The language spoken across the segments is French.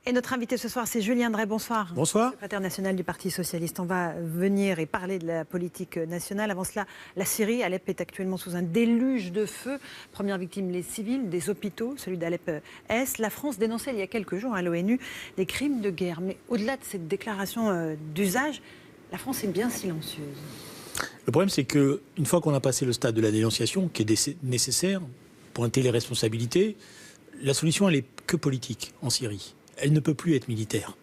Et notre invité ce soir, c'est Julien Dray. Bonsoir. Bonsoir. Secrétaire national du Parti socialiste. On va venir et parler de la politique nationale. Avant cela, la Syrie. Alep est actuellement sous un déluge de feu. Première victime, les civils, des hôpitaux, celui d'Alep-Est. La France dénonçait il y a quelques jours à l'ONU des crimes de guerre. Mais au-delà de cette déclaration d'usage, la France est bien silencieuse. Le problème, c'est qu'une fois qu'on a passé le stade de la dénonciation, qui est nécessaire, pointer les responsabilités, la solution, elle n'est que politique en Syrie. Elle ne peut plus être militaire.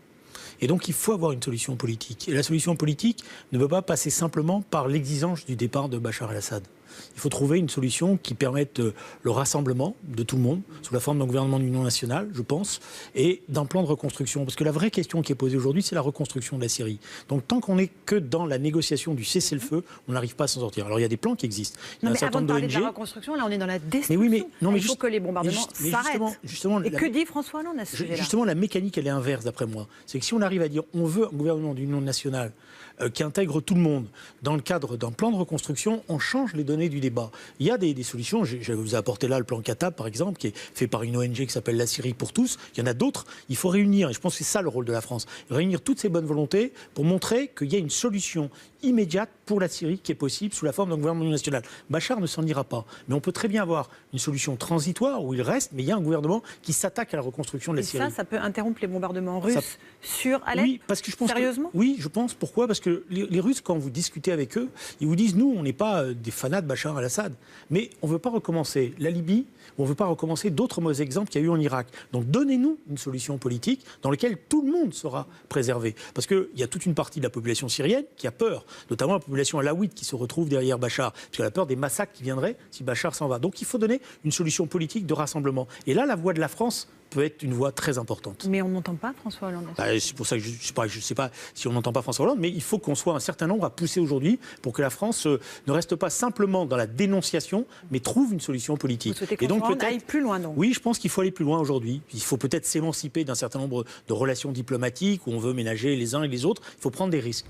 Et donc, il faut avoir une solution politique. Et la solution politique ne peut pas passer simplement par l'exigence du départ de Bachar el-Assad. Il faut trouver une solution qui permette le rassemblement de tout le monde, sous la forme d'un gouvernement d'union nationale, je pense, et d'un plan de reconstruction. Parce que la vraie question qui est posée aujourd'hui, c'est la reconstruction de la Syrie. Donc, tant qu'on n'est que dans la négociation du cessez-le-feu, on n'arrive pas à s'en sortir. Alors, il y a des plans qui existent. Non, mais avant de parler de la reconstruction, là, on est dans la destruction. Mais il faut que les bombardements s'arrêtent. Justement, et que dit François Hollande à ce sujet-là ? Justement, la mécanique, elle est inverse, d'après moi. C'est que si on arrive à dire on veut un gouvernement d'union nationale qui intègre tout le monde dans le cadre d'un plan de reconstruction, on change les données du débat. Il y a des solutions. Je vous ai apporté là le plan Katab, par exemple, qui est fait par une ONG qui s'appelle La Syrie pour tous. Il y en a d'autres. Il faut réunir, et je pense que c'est ça le rôle de la France, réunir toutes ces bonnes volontés pour montrer qu'il y a une solution immédiate pour la Syrie qui est possible sous la forme d'un gouvernement national. Bachar ne s'en ira pas. Mais on peut très bien avoir une solution transitoire où il reste, mais il y a un gouvernement qui s'attaque à la reconstruction de la Syrie. Et ça peut interrompre les bombardements russes sur Alep ? Oui, parce que je pense sérieusement ? Oui, je pense. Pourquoi ? Parce que les Russes, quand vous discutez avec eux, ils vous disent, nous, on n'est pas des fanats de Bachar el-Assad. Mais on ne veut pas recommencer la Libye, on ne veut pas recommencer d'autres mauvais exemples qu'il y a eu en Irak. Donc donnez-nous une solution politique dans laquelle tout le monde sera préservé. Parce qu'il y a toute une partie de la population syrienne qui a peur, notamment la population alaouite qui se retrouve derrière Bachar, parce qu'elle a peur des massacres qui viendraient si Bachar s'en va. Donc il faut donner une solution politique de rassemblement. Et là, la voix de la France peut être une voix très importante. Mais on n'entend pas François Hollande. C'est pour ça que je ne sais pas si on n'entend pas François Hollande, mais il faut qu'on soit un certain nombre à pousser aujourd'hui pour que la France ne reste pas simplement dans la dénonciation, mais trouve une solution politique. Vous souhaitez que François Hollande aille plus loin, donc ? Oui, je pense qu'il faut aller plus loin aujourd'hui. Il faut peut-être s'émanciper d'un certain nombre de relations diplomatiques où on veut ménager les uns et les autres. Il faut prendre des risques.